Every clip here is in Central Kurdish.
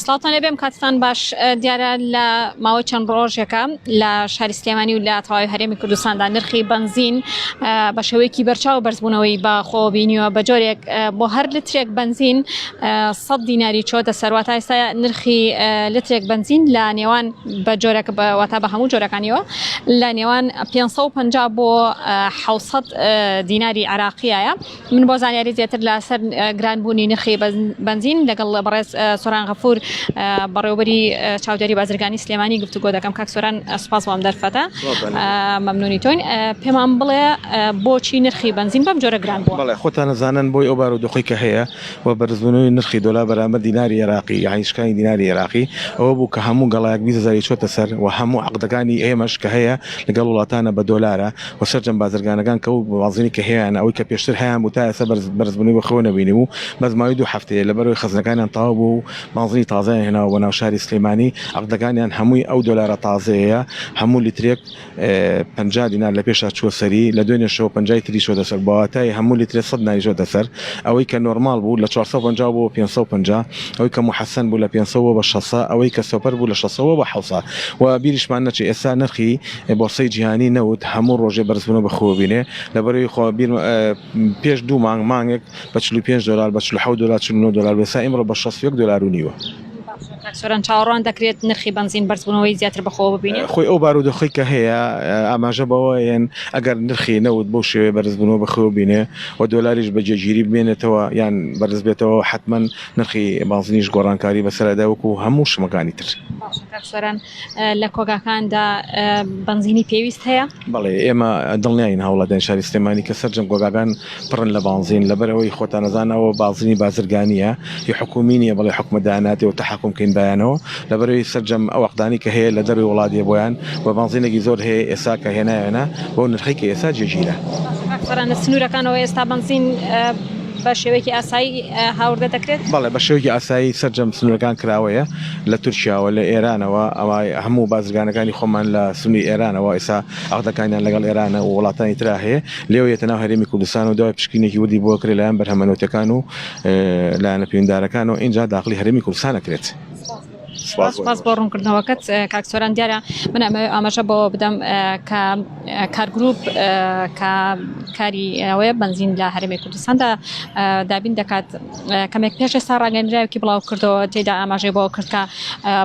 سڵاتان لەبێم کاتتان باش دیارە لە ماوەی چەند ڕۆژێکە لە شاری سلێمانی و لە تەواوی هەرێمی کوردستاندا نرخی بنزین بە شێوەیەکی بەرچاو بەرزبوونەوەی بە خۆ بینیوە بە جۆرێک بۆ هەر لترێک بنزین 100 دیناری چۆتە سەر واتە ئێستا نرخی لترێک بنزین لە نێوان بە جۆرێک واتە بە هەموو جۆرەکانیەوە لە نێوان 550 بۆ 700 دیناری عراقیایە. من بۆ زانیاری زیاتر لەسەر گرانبوونی نرخی بنزین لەگەڵ بەڕێز سۆران غەفور بەڕێوەبەری چاودێری بازرگانی سلێمانی گفتوگۆ دەکەم. کاک سۆران سپاس بۆم دەرفەتە، مەمنونی تۆین. پێمان بڵێ بۆچی نرخی بنزین بەم جۆرە گران بووە؟ بەڵێ خۆتان نەزانن بۆی ئەو بارودۆخی کە هەیە و بەرزبوونەوەی نرخی دۆلار بەرامبەر دیناری عێراقی یعنی شکانی دیناری عێراقی ئەوە بوو کە هەموو گەڵایەک 20,000 چۆتە سەر و هەموو عەقدەکانی ئێمەش کە هەیە لەگەڵ وڵاتانە بە دۆلارە و سەرجەم بازرگانەکان کە بازرگانی کە هەیەیان ئەوەی کە پێشتر هەیەیان بوو تا ئێستا بەرزبوونەوەی بەخۆ نەبینی بوو بەس ماوەی 2 هەفتەیە لەبەرەوەی خەزنەکانیان تەواو بوو مازنی تازایان هێناوە بۆ ناو شاری سلێمانی. عەقدەکانیان هەمووی ئەو دۆلارە تازەیە، هەموو لیترێک 50 دینار لە پێشا چوە سەری، لە دوێنێشەوە 50 تری چۆتە سەر بە واتای هەموو لیترێ 100 دیناری چۆتە سەر. ئەوەی کە نۆرمال بوو لە 450 بۆ 550، ئەوەی کە محەسەن بوو لە 500 بە 600، ئەوەی کە سۆپەر بوو لە 600 بە 700. و بیریشمان نەچێ ئێستا نرخی بۆرسەی جیهانی نەوت هەموو ڕۆژێ بەرزبوونەوە بەخۆ بینێ لەبەرەوەی خۆ پێش 2 مانگێک بە 45 دلار بە 47 دلار 49 دلار بێسا ئێمڕۆ بە 61 دلار و نیوە. کاکسۆران چاوەڕوان دەکرێت نرخی بنزین بەرزبوونەوەی زیاتر بەخۆ ببینێت؟ خۆی ئەو بارودۆخی کە هەیە ئاماژە بەوەیەن ئەگەر نرخی نەوت بۆ شێوەیە بەرزبوونەوە بەخۆ بینێ و دۆلاریش بەجێگیری بمێنێتەوە یان بەرز بێتەوە حتمما نرخی بنزینیش گۆڕانکاری بەسەردا وەکو هەموو شمەکانی تر. کاکسۆران لە کۆگاکاندا بنزینی پێویست هەیە؟ بەڵێ ئێمە دڵنیاین هەوڵەدان شاری سلێمانی کە سەرجەم کۆگاکان پڕن لە بنزین لەبەرەوەی خۆتان نەزانەوە بنزینی بازرگانیە هی حکومی نیە بەڵێ حکومە داهاتێ و تەحکومکەین بەیانەوە لەبەرەوەی سەرجەم ئەو عەقدانی کە هەیە لە دەروی وڵاتیە بۆیان و بنزینێکی زۆر هەیە ئێستا کە هێنایەنە بۆ نرخی کە ئێستا جێگیرە. کاکسۆران سنوورەکانەوە ئێستا بنزین بە شێوەیەکی ئاسایی هاوردە دەکرێت؟ بەڵێ بە شێوەیەکی ئاسایی سەرجەم سنوورەکان کراوەیە لە تورکیاوە لە ئێرانەوە ئەوە هەموو بازرگانەکانی خۆمان لە سنووری ئێرانەوە ئێستا عەقدەکانیان لەگەڵ ئێرانە و وڵاتانی ترا هەیە لێوەیەتە ناو هەرێمی کوردستان و دوای پشکنێکی وردی بۆ کرێ لایەن بەرهەمەنەوتەکان و لایەنە پەیوەنددارەکانەوە ئینجا داخلی هەرێمی کوردستان ئەکرێت. سپاس بۆ ڕوونکردنەوەکەت کاکسۆران. دیارە من ئاماژە بۆ بدەم کە کارگروپ کە کاری ئەوەیە بنزین لە هەرێمی کوردستاندا دابین دەکات کەمێک پێش ئێستا ڕاگەیەنراوێکی بڵاو کردەوە تێدا ئاماژەی بۆ کرد کە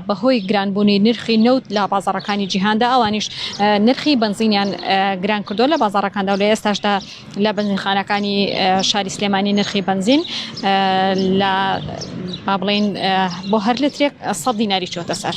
بەهۆی گرانبوونی نرخی نەوت لە بازاڕەکانی جیهاندا ئەوانیش نرخی بنزینیان گران کردو لە بازاڕەکاندا و لە ئێستاشدا لە بنزینخانەکانی شاری سلێمانی نرخی بنزین لە با بڵێن بۆ هەر لترێک 100 دیناری چۆتە سەر.